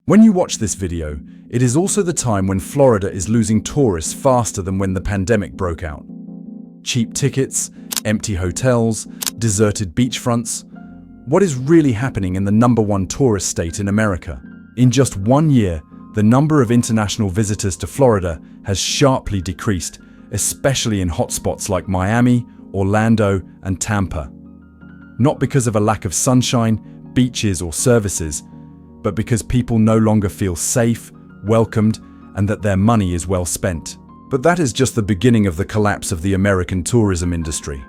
When you watch this video, it is also the time when Florida is losing tourists faster than when the pandemic broke out. Cheap tickets, empty hotels, deserted beachfronts. What is really happening in the #1 tourist state in America? In just 1 year, the number of international visitors to Florida has sharply decreased, especially in hotspots like Miami, Orlando, and Tampa. Not because of a lack of sunshine, beaches, or services, but because people no longer feel safe, welcomed, and that their money is well spent. But that is just the beginning of the collapse of the American tourism industry.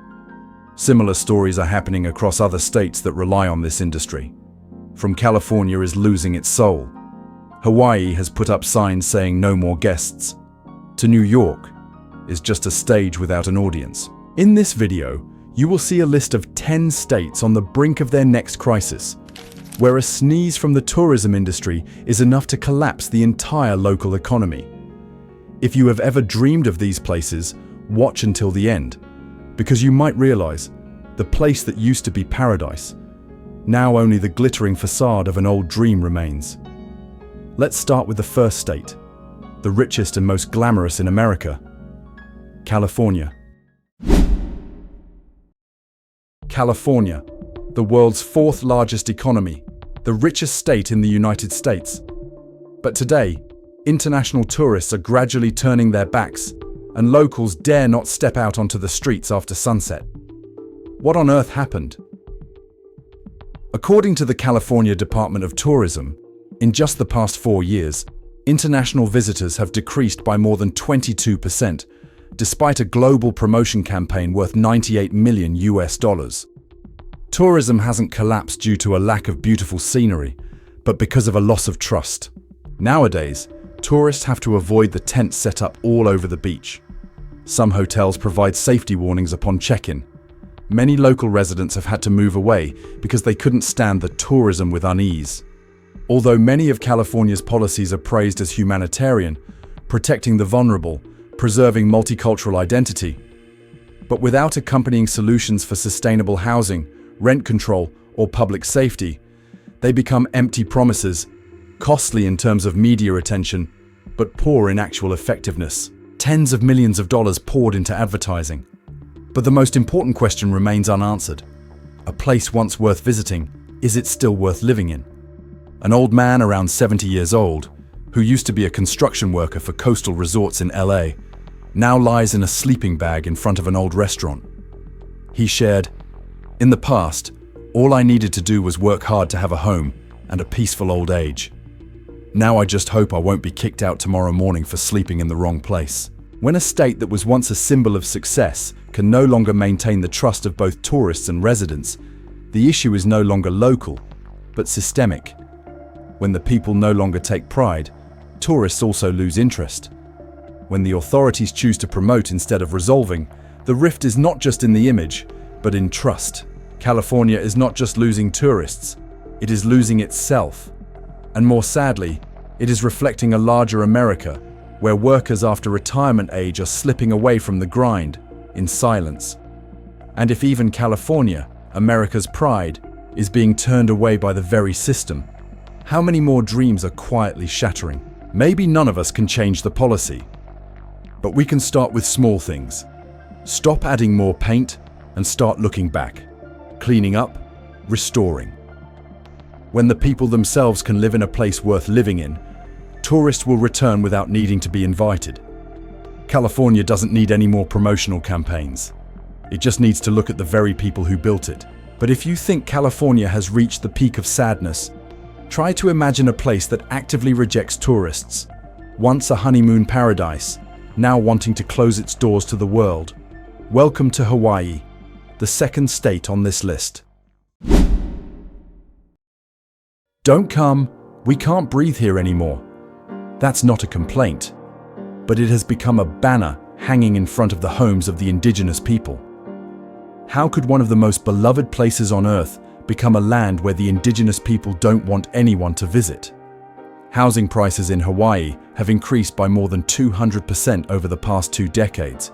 Similar stories are happening across other states that rely on this industry. From California is losing its soul. Hawaii has put up signs saying no more guests. To New York is just a stage without an audience. In this video, you will see a list of 10 states on the brink of their next crisis, where a sneeze from the tourism industry is enough to collapse the entire local economy. If you have ever dreamed of these places, watch until the end, because you might realize the place that used to be paradise, now only the glittering facade of an old dream remains. Let's start with the first state, the richest and most glamorous in America, California. California, the world's 4th largest economy, the richest state in the United States. But today, international tourists are gradually turning their backs, and locals dare not step out onto the streets after sunset. What on earth happened? According to the California Department of Tourism, in just the past 4 years, international visitors have decreased by more than 22%, despite a global promotion campaign worth $98 million. Tourism hasn't collapsed due to a lack of beautiful scenery, but because of a loss of trust. Nowadays, tourists have to avoid the tents set up all over the beach. Some hotels provide safety warnings upon check-in. Many local residents have had to move away because they couldn't stand the tourism with unease. Although many of California's policies are praised as humanitarian, protecting the vulnerable, preserving multicultural identity, but without accompanying solutions for sustainable housing, rent control, or public safety, they become empty promises, costly in terms of media attention, but poor in actual effectiveness. Tens of millions of dollars poured into advertising. But the most important question remains unanswered. A place once worth visiting, is it still worth living in? An old man around 70 years old, who used to be a construction worker for coastal resorts in LA, now lies in a sleeping bag in front of an old restaurant. He shared, "In the past, all I needed to do was work hard to have a home and a peaceful old age. Now I just hope I won't be kicked out tomorrow morning for sleeping in the wrong place." When a state that was once a symbol of success can no longer maintain the trust of both tourists and residents, the issue is no longer local, but systemic. When the people no longer take pride, tourists also lose interest. When the authorities choose to promote instead of resolving, the rift is not just in the image, but in trust. California is not just losing tourists, it is losing itself. And more sadly, it is reflecting a larger America, where workers after retirement age are slipping away from the grind, in silence. And if even California, America's pride, is being turned away by the very system, how many more dreams are quietly shattering? Maybe none of us can change the policy, but we can start with small things. Stop adding more paint and start looking back, cleaning up, restoring. When the people themselves can live in a place worth living in, tourists will return without needing to be invited. California doesn't need any more promotional campaigns. It just needs to look at the very people who built it. But if you think California has reached the peak of sadness, try to imagine a place that actively rejects tourists. Once a honeymoon paradise, now wanting to close its doors to the world. Welcome to Hawaii, the 2nd state on this list. "Don't come, we can't breathe here anymore." That's not a complaint, but it has become a banner hanging in front of the homes of the indigenous people. How could one of the most beloved places on earth become a land where the indigenous people don't want anyone to visit? Housing prices in Hawaii have increased by more than 200% over the past 2 decades,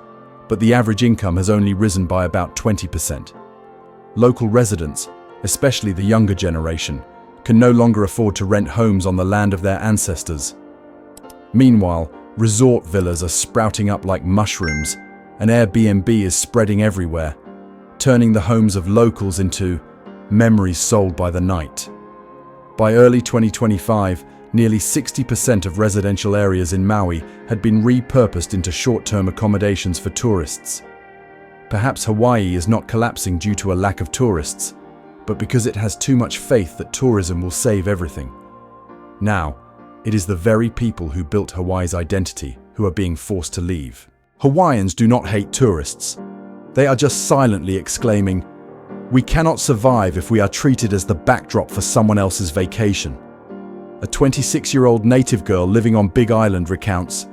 but the average income has only risen by about 20%. Local residents, especially the younger generation, can no longer afford to rent homes on the land of their ancestors. Meanwhile, resort villas are sprouting up like mushrooms, and Airbnb is spreading everywhere, turning the homes of locals into memories sold by the night. By early 2025, nearly 60% of residential areas in Maui had been repurposed into short-term accommodations for tourists. Perhaps Hawaii is not collapsing due to a lack of tourists, but because it has too much faith that tourism will save everything. Now, it is the very people who built Hawaii's identity who are being forced to leave. Hawaiians do not hate tourists. They are just silently exclaiming, "We cannot survive if we are treated as the backdrop for someone else's vacation." A 26-year-old native girl living on Big Island recounts,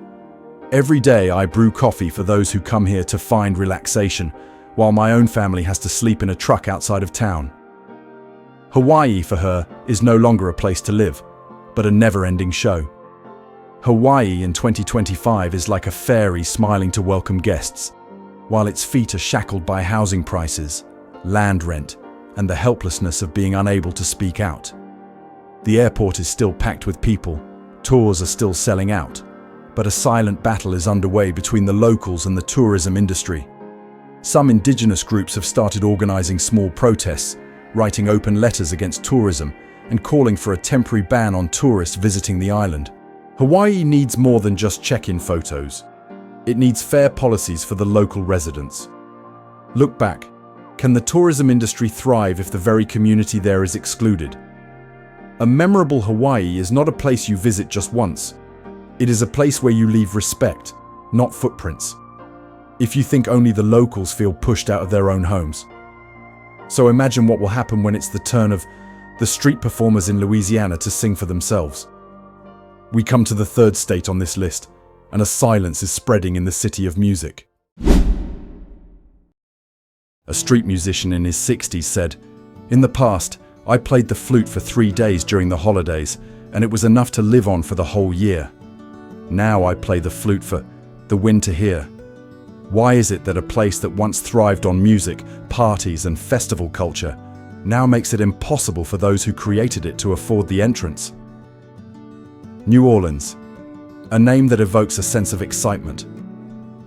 "Every day I brew coffee for those who come here to find relaxation, while my own family has to sleep in a truck outside of town." Hawaii, for her, is no longer a place to live, but a never-ending show. Hawaii in 2025 is like a fairy smiling to welcome guests, while its feet are shackled by housing prices, land rent, and the helplessness of being unable to speak out. The airport is still packed with people, tours are still selling out, but a silent battle is underway between the locals and the tourism industry. Some indigenous groups have started organizing small protests, writing open letters against tourism, and calling for a temporary ban on tourists visiting the island. Hawaii needs more than just check-in photos. It needs fair policies for the local residents. Look back. Can the tourism industry thrive if the very community there is excluded? A memorable Hawaii is not a place you visit just once. It is a place where you leave respect, not footprints. If you think only the locals feel pushed out of their own homes. So imagine what will happen when it's the turn of the street performers in Louisiana to sing for themselves. We come to the third state on this list, and a silence is spreading in the city of music. A street musician in his 60s said, "In the past, I played the flute for 3 days during the holidays, and it was enough to live on for the whole year. Now I play the flute for the wind to hear." Why is it that a place that once thrived on music, parties, and festival culture now makes it impossible for those who created it to afford the entrance? New Orleans, a name that evokes a sense of excitement.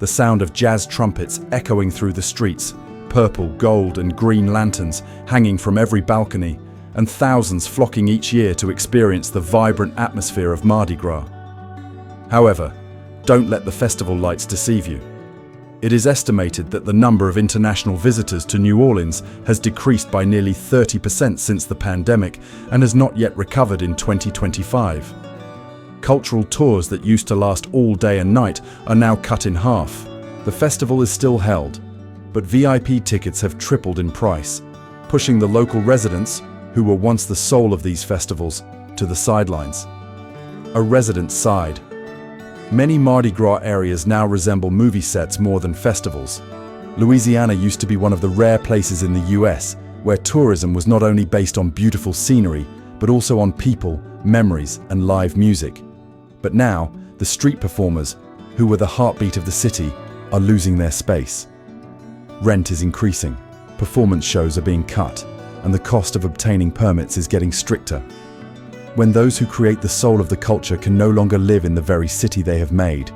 The sound of jazz trumpets echoing through the streets, purple, gold, and green lanterns hanging from every balcony, and thousands flocking each year to experience the vibrant atmosphere of Mardi Gras. However, don't let the festival lights deceive you. It is estimated that the number of international visitors to New Orleans has decreased by nearly 30% since the pandemic and has not yet recovered in 2025. Cultural tours that used to last all day and night are now cut in half. The festival is still held, but VIP tickets have tripled in price, pushing the local residents, who were once the soul of these festivals, to the sidelines. A resident sighed. Many Mardi Gras areas now resemble movie sets more than festivals. Louisiana used to be one of the rare places in the US where tourism was not only based on beautiful scenery, but also on people, memories, and live music. But now, the street performers, who were the heartbeat of the city, are losing their space. Rent is increasing, performance shows are being cut, and the cost of obtaining permits is getting stricter. When those who create the soul of the culture can no longer live in the very city they have made,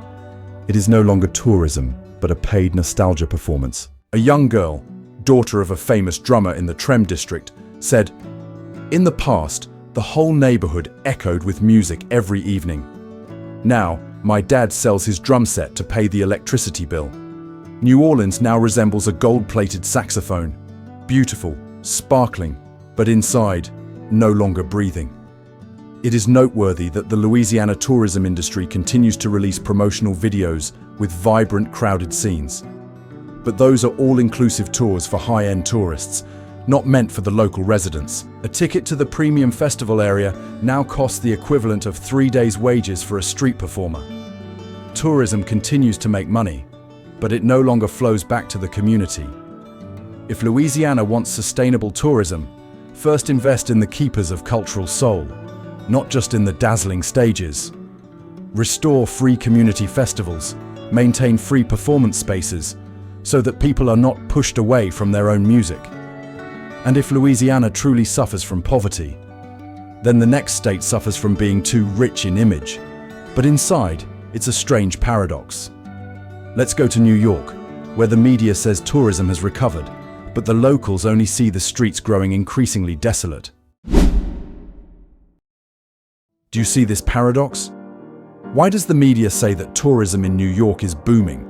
it is no longer tourism, but a paid nostalgia performance. A young girl, daughter of a famous drummer in the Trem district, said, "In the past, the whole neighborhood echoed with music every evening. Now, my dad sells his drum set to pay the electricity bill. New Orleans now resembles a gold-plated saxophone, beautiful, sparkling, but inside, no longer breathing." It is noteworthy that the Louisiana tourism industry continues to release promotional videos with vibrant, crowded scenes. But those are all-inclusive tours for high-end tourists, not meant for the local residents. A ticket to the premium festival area now costs the equivalent of 3 days' wages for a street performer. Tourism continues to make money, but it no longer flows back to the community. If Louisiana wants sustainable tourism, first invest in the keepers of cultural soul, not just in the dazzling stages. Restore free community festivals, maintain free performance spaces, so that people are not pushed away from their own music. And if Louisiana truly suffers from poverty, Then the next state suffers from being too rich in image. But inside, it's a strange paradox. Let's go to New York, where the media says tourism has recovered, but the locals only see the streets growing increasingly desolate. Do you see this paradox? Why does the media say that tourism in New York is booming,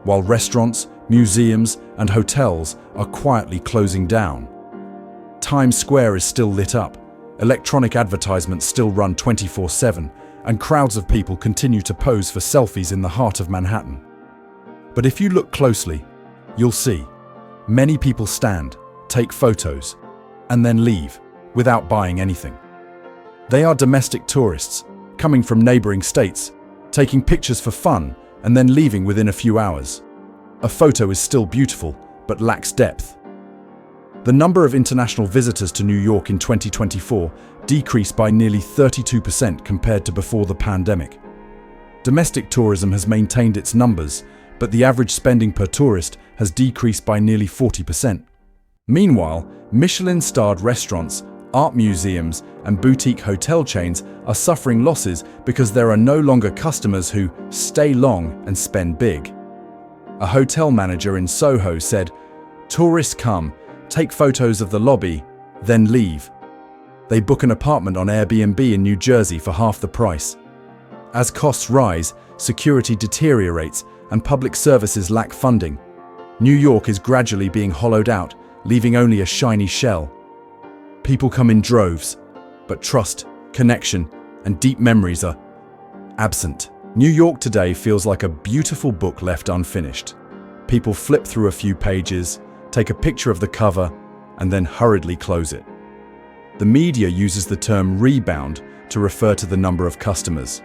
while restaurants, museums, and hotels are quietly closing down? Times Square is still lit up, electronic advertisements still run 24/7, and crowds of people continue to pose for selfies in the heart of Manhattan. But if you look closely, you'll see many people stand, take photos, and then leave without buying anything. They are domestic tourists, coming from neighboring states, taking pictures for fun, and then leaving within a few hours. A photo is still beautiful, but lacks depth. The number of international visitors to New York in 2024 decreased by nearly 32% compared to before the pandemic. Domestic tourism has maintained its numbers, but the average spending per tourist has decreased by nearly 40%. Meanwhile, Michelin-starred restaurants, art museums, and boutique hotel chains are suffering losses because there are no longer customers who stay long and spend big. A hotel manager in Soho said, "Tourists come, take photos of the lobby, then leave. They book an apartment on Airbnb in New Jersey for half the price." As costs rise, security deteriorates, and public services lack funding. New York is gradually being hollowed out, leaving only a shiny shell. People come in droves, but trust, connection, and deep memories are absent. New York today feels like a beautiful book left unfinished. People flip through a few pages, take a picture of the cover, and then hurriedly close it. The media uses the term rebound to refer to the number of customers.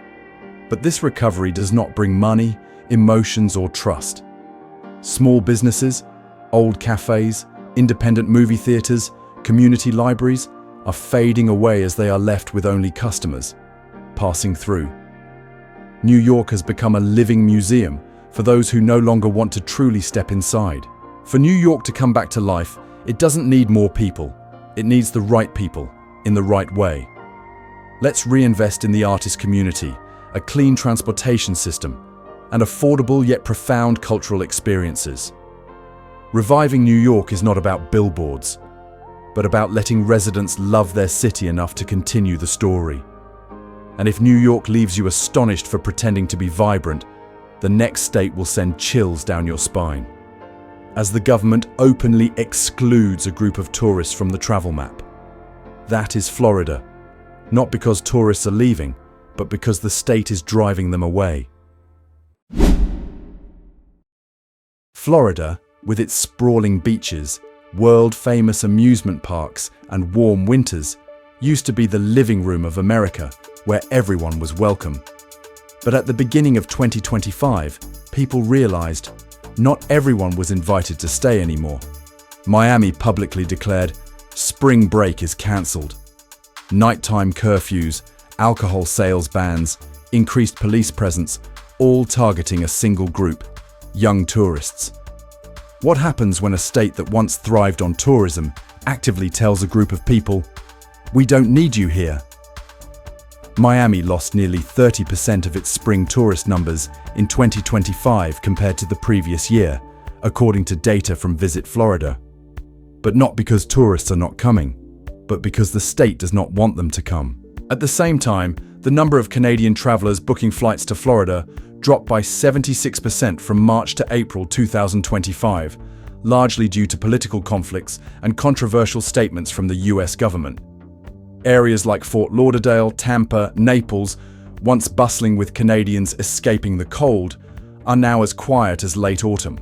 But this recovery does not bring money, emotions, or trust. Small businesses, old cafes, independent movie theaters, community libraries are fading away as they are left with only customers passing through. New York has become a living museum for those who no longer want to truly step inside. For New York to come back to life, it doesn't need more people. It needs the right people, in the right way. Let's reinvest in the artist community, a clean transportation system, and affordable yet profound cultural experiences. Reviving New York is not about billboards, but about letting residents love their city enough to continue the story. And if New York leaves you astonished for pretending to be vibrant, the next state will send chills down your spine, as the government openly excludes a group of tourists from the travel map. That is Florida, not because tourists are leaving, but because the state is driving them away. Florida, with its sprawling beaches, world-famous amusement parks, and warm winters, used to be the living room of America, where everyone was welcome. But at the beginning of 2025, people realized not everyone was invited to stay anymore. Miami publicly declared, "Spring break is cancelled." Nighttime curfews, alcohol sales bans, increased police presence, all targeting a single group, young tourists. What happens when a state that once thrived on tourism actively tells a group of people, "We don't need you here"? Miami lost nearly 30% of its spring tourist numbers in 2025 compared to the previous year, according to data from Visit Florida. But not because tourists are not coming, but because the state does not want them to come. At the same time, the number of Canadian travelers booking flights to Florida dropped by 76% from March to April 2025, largely due to political conflicts and controversial statements from the US government. Areas like Fort Lauderdale, Tampa, Naples, once bustling with Canadians escaping the cold, are now as quiet as late autumn.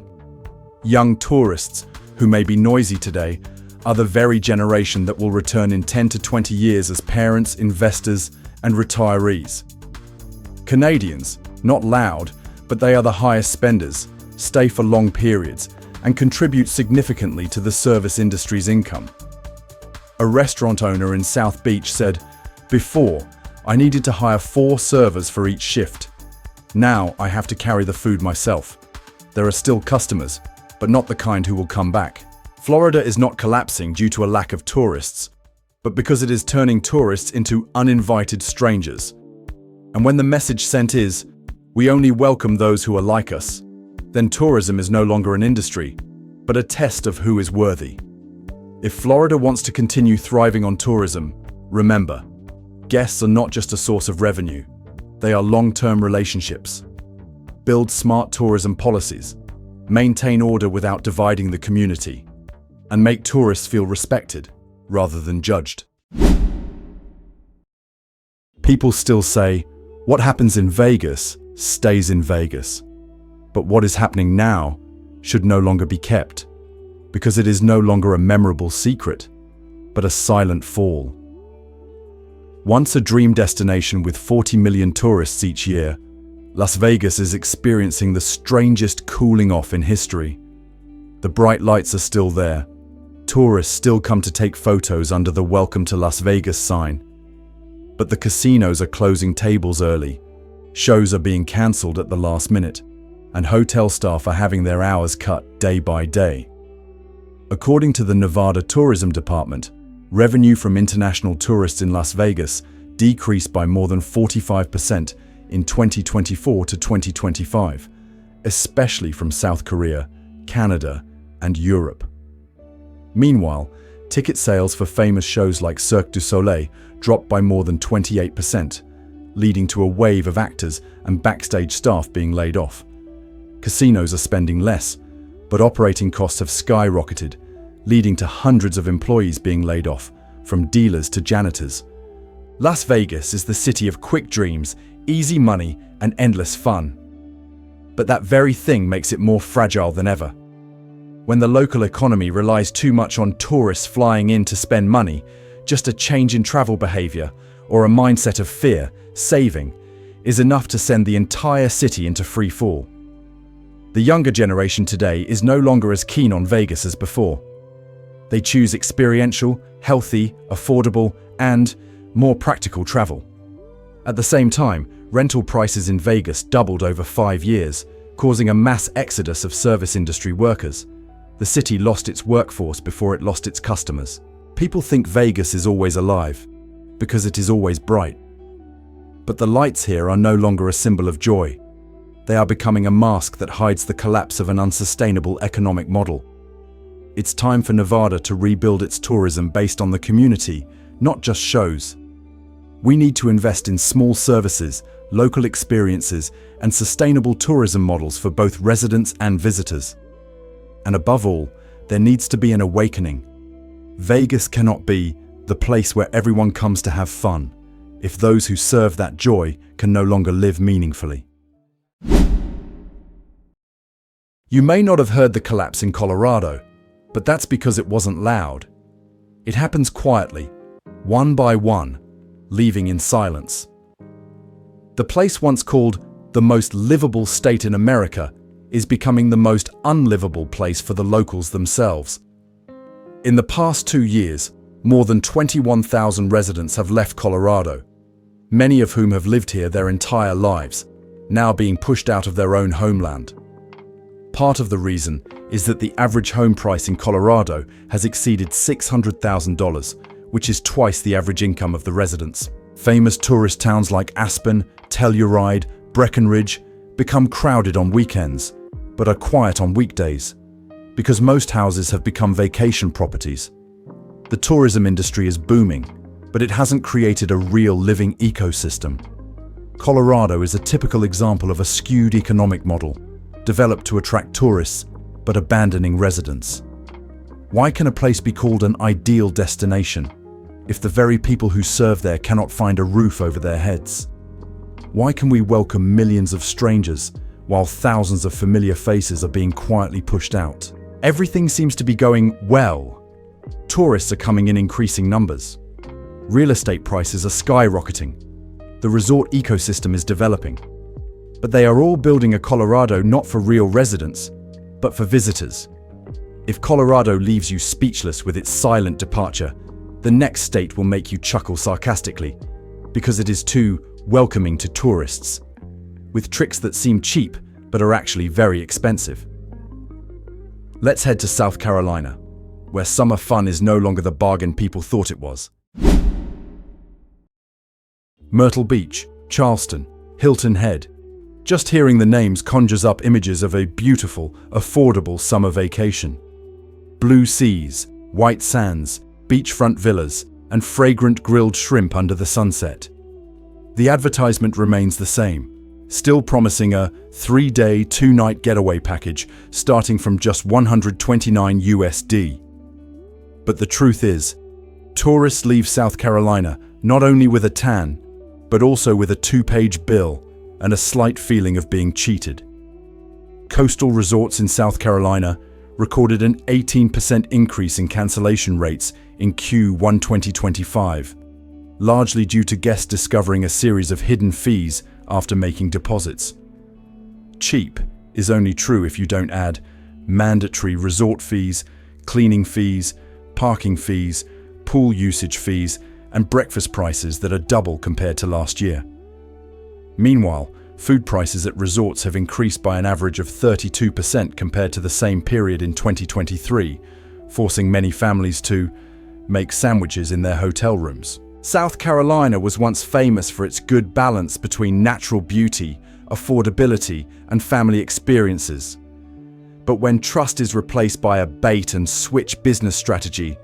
Young tourists, who may be noisy today, are the very generation that will return in 10 to 20 years as parents, investors, and retirees. Canadians, not loud, but they are the highest spenders, stay for long periods, and contribute significantly to the service industry's income. A restaurant owner in South Beach said, "Before, I needed to hire 4 servers for each shift. Now I have to carry the food myself. There are still customers, but not the kind who will come back." Florida is not collapsing due to a lack of tourists, but because it is turning tourists into uninvited strangers. And when the message sent is, "We only welcome those who are like us," then tourism is no longer an industry, but a test of who is worthy. If Florida wants to continue thriving on tourism, remember, guests are not just a source of revenue, they are long-term relationships. Build smart tourism policies, maintain order without dividing the community, and make tourists feel respected rather than judged. People still say, what happens in Vegas stays in Vegas. But what is happening now should no longer be kept, because it is no longer a memorable secret, but a silent fall. Once a dream destination with 40 million tourists each year, Las Vegas is experiencing the strangest cooling off in history. The bright lights are still there. Tourists still come to take photos under the "Welcome to Las Vegas" sign. But the casinos are closing tables early, shows are being cancelled at the last minute, and hotel staff are having their hours cut day by day. According to the Nevada Tourism Department, revenue from international tourists in Las Vegas decreased by more than 45% in 2024 to 2025, especially from South Korea, Canada, and Europe. Meanwhile, ticket sales for famous shows like Cirque du Soleil dropped by more than 28%, leading to a wave of actors and backstage staff being laid off. Casinos are spending less, but operating costs have skyrocketed, leading to hundreds of employees being laid off, from dealers to janitors. Las Vegas is the city of quick dreams, easy money, and endless fun. But that very thing makes it more fragile than ever. When the local economy relies too much on tourists flying in to spend money, just a change in travel behavior or a mindset of fear, saving, is enough to send the entire city into free fall. The younger generation today is no longer as keen on Vegas as before. They choose experiential, healthy, affordable, and more practical travel. At the same time, rental prices in Vegas doubled over 5 years, causing a mass exodus of service industry workers. The city lost its workforce before it lost its customers. People think Vegas is always alive, because it is always bright. But the lights here are no longer a symbol of joy. They are becoming a mask that hides the collapse of an unsustainable economic model. It's time for Nevada to rebuild its tourism based on the community, not just shows. We need to invest in small services, local experiences, and sustainable tourism models for both residents and visitors. And above all, there needs to be an awakening. Vegas cannot be the place where everyone comes to have fun, if those who serve that joy can no longer live meaningfully. You may not have heard the collapse in Colorado, but that's because it wasn't loud. It happens quietly, one by one, leaving in silence. The place once called the most livable state in America is becoming the most unlivable place for the locals themselves. In the past 2 years, more than 21,000 residents have left Colorado, many of whom have lived here their entire lives, now being pushed out of their own homeland. Part of the reason is that the average home price in Colorado has exceeded $600,000, which is twice the average income of the residents. Famous tourist towns like Aspen, Telluride, Breckenridge become crowded on weekends, but are quiet on weekdays, because most houses have become vacation properties. The tourism industry is booming, but it hasn't created a real living ecosystem. Colorado is a typical example of a skewed economic model, developed to attract tourists, but abandoning residents. Why can a place be called an ideal destination if the very people who serve there cannot find a roof over their heads? Why can we welcome millions of strangers while thousands of familiar faces are being quietly pushed out? Everything seems to be going well. Tourists are coming in increasing numbers. Real estate prices are skyrocketing. The resort ecosystem is developing. But they are all building a Colorado not for real residents, but for visitors. If Colorado leaves you speechless with its silent departure, the next state will make you chuckle sarcastically, because it is too welcoming to tourists, with tricks that seem cheap but are actually very expensive. Let's head to South Carolina, where summer fun is no longer the bargain people thought it was. Myrtle Beach, Charleston, Hilton Head. Just hearing the names conjures up images of a beautiful, affordable summer vacation. Blue seas, white sands, beachfront villas, and fragrant grilled shrimp under the sunset. The advertisement remains the same, still promising a 3-day, 2-night getaway package starting from just $129 USD. But the truth is, tourists leave South Carolina not only with a tan, but also with a 2-page bill and a slight feeling of being cheated. Coastal resorts in South Carolina recorded an 18% increase in cancellation rates in Q1 2025, largely due to guests discovering a series of hidden fees after making deposits. Cheap is only true if you don't add mandatory resort fees, cleaning fees, parking fees, pool usage fees, and breakfast prices that are double compared to last year. Meanwhile, food prices at resorts have increased by an average of 32% compared to the same period in 2023, forcing many families to make sandwiches in their hotel rooms. South Carolina was once famous for its good balance between natural beauty, affordability, and family experiences. But when trust is replaced by a bait-and-switch business strategy,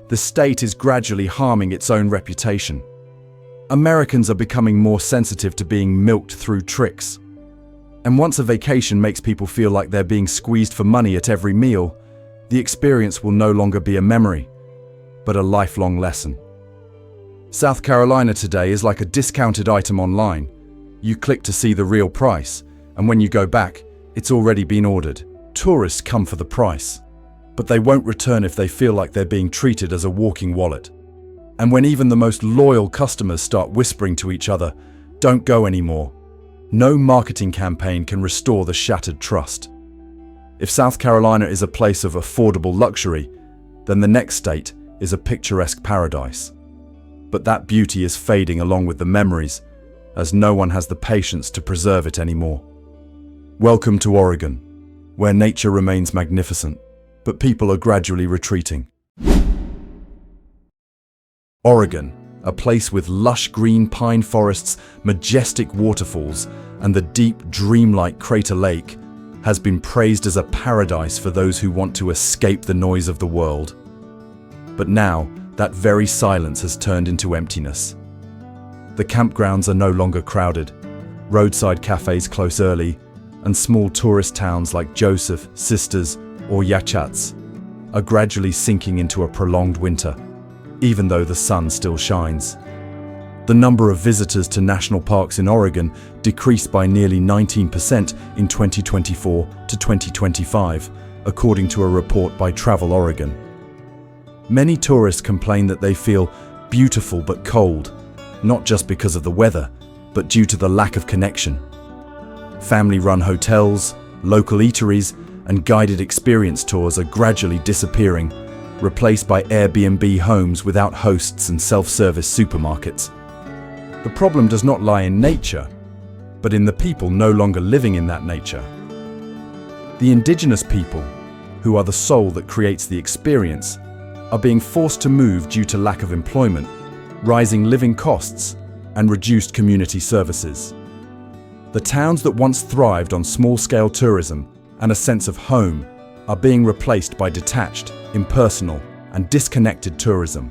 the state is gradually harming its own reputation. Americans are becoming more sensitive to being milked through tricks. And once a vacation makes people feel like they're being squeezed for money at every meal, the experience will no longer be a memory, but a lifelong lesson. South Carolina today is like a discounted item online. You click to see the real price, and when you go back, it's already been ordered. Tourists come for the price, but they won't return if they feel like they're being treated as a walking wallet. And when even the most loyal customers start whispering to each other, "Don't go anymore," no marketing campaign can restore the shattered trust. If South Carolina is a place of affordable luxury, then the next state is a picturesque paradise. But that beauty is fading along with the memories, as no one has the patience to preserve it anymore. Welcome to Oregon, where nature remains magnificent, but people are gradually retreating. Oregon, a place with lush green pine forests, majestic waterfalls, and the deep, dreamlike Crater Lake, has been praised as a paradise for those who want to escape the noise of the world. But now, that very silence has turned into emptiness. The campgrounds are no longer crowded, roadside cafes close early, and small tourist towns like Joseph, Sisters, or Yachats are gradually sinking into a prolonged winter, even though the sun still shines. The number of visitors to national parks in Oregon decreased by nearly 19% in 2024 to 2025, according to a report by Travel Oregon. Many tourists complain that they feel beautiful but cold, not just because of the weather, but due to the lack of connection. Family-run hotels, local eateries, and guided experience tours are gradually disappearing, replaced by Airbnb homes without hosts and self-service supermarkets. The problem does not lie in nature, but in the people no longer living in that nature. The indigenous people, who are the soul that creates the experience, are being forced to move due to lack of employment, rising living costs, and reduced community services. The towns that once thrived on small-scale tourism and a sense of home are being replaced by detached, impersonal, and disconnected tourism.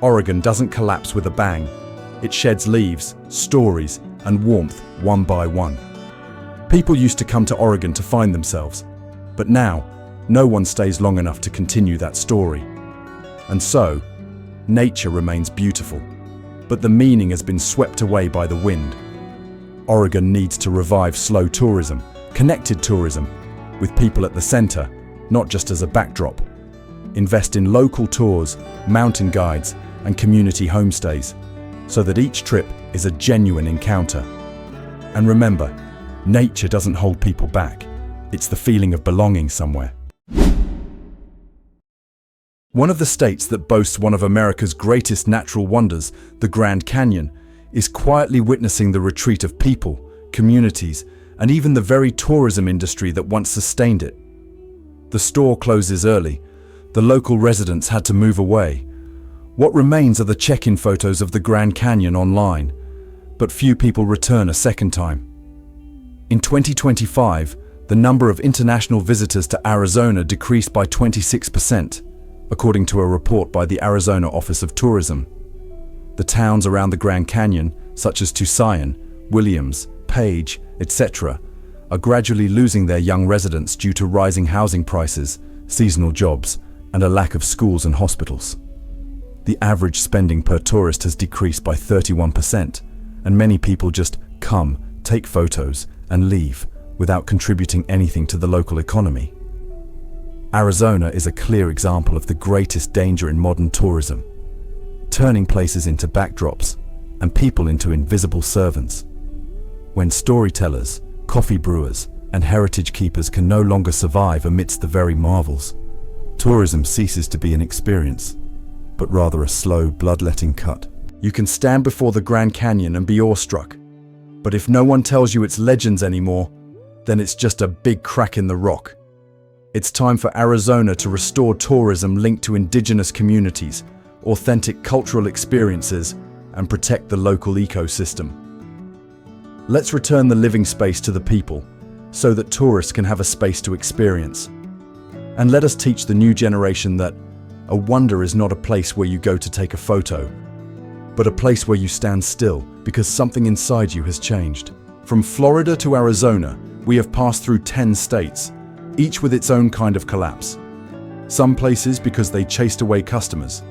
Oregon doesn't collapse with a bang. It sheds leaves, stories, and warmth one by one. People used to come to Oregon to find themselves, but now, no one stays long enough to continue that story. And so, nature remains beautiful, but the meaning has been swept away by the wind. Oregon needs to revive slow tourism, connected tourism, with people at the center, not just as a backdrop. Invest in local tours, mountain guides, and community homestays, so that each trip is a genuine encounter. And remember, nature doesn't hold people back. It's the feeling of belonging somewhere. One of the states that boasts one of America's greatest natural wonders, the Grand Canyon, is quietly witnessing the retreat of people, communities, and even the very tourism industry that once sustained it. The store closes early. The local residents had to move away. What remains are the check-in photos of the Grand Canyon online, but few people return a second time. In 2025, the number of international visitors to Arizona decreased by 26%, according to a report by the Arizona Office of Tourism. The towns around the Grand Canyon, such as Tucson, Williams, Page, etc., are gradually losing their young residents due to rising housing prices, seasonal jobs, and a lack of schools and hospitals. The average spending per tourist has decreased by 31%, and many people just come, take photos, and leave without contributing anything to the local economy. Arizona is a clear example of the greatest danger in modern tourism, turning places into backdrops and people into invisible servants. When storytellers, coffee brewers, and heritage keepers can no longer survive amidst the very marvels, tourism ceases to be an experience, but rather a slow, bloodletting cut. You can stand before the Grand Canyon and be awestruck, but if no one tells you it's legends anymore, then it's just a big crack in the rock. It's time for Arizona to restore tourism linked to indigenous communities, authentic cultural experiences, and protect the local ecosystem. Let's return the living space to the people, so that tourists can have a space to experience. And let us teach the new generation that a wonder is not a place where you go to take a photo, but a place where you stand still because something inside you has changed. From Florida to Arizona, we have passed through 10 states, each with its own kind of collapse. Some places because they chased away customers.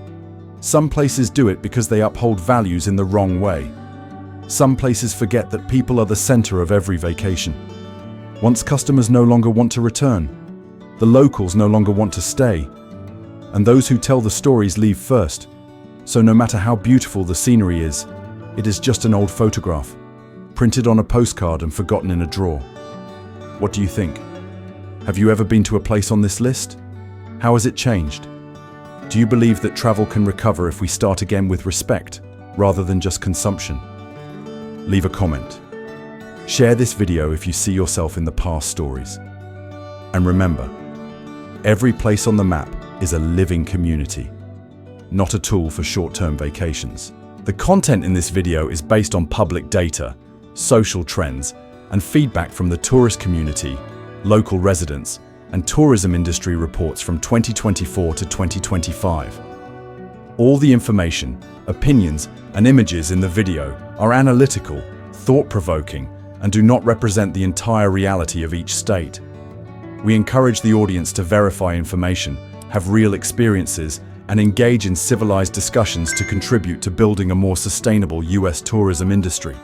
Some places do it because they uphold values in the wrong way. Some places forget that people are the center of every vacation. Once customers no longer want to return, the locals no longer want to stay, and those who tell the stories leave first. So no matter how beautiful the scenery is, it is just an old photograph, printed on a postcard and forgotten in a drawer. What do you think? Have you ever been to a place on this list? How has it changed? Do you believe that travel can recover if we start again with respect, rather than just consumption? Leave a comment. Share this video if you see yourself in the past stories. And remember, every place on the map is a living community, not a tool for short-term vacations. The content in this video is based on public data, social trends, and feedback from the tourist community, local residents, and tourism industry reports from 2024 to 2025. All the information, opinions, and images in the video are analytical, thought-provoking, and do not represent the entire reality of each state. We encourage the audience to verify information, have real experiences, and engage in civilized discussions to contribute to building a more sustainable U.S. tourism industry.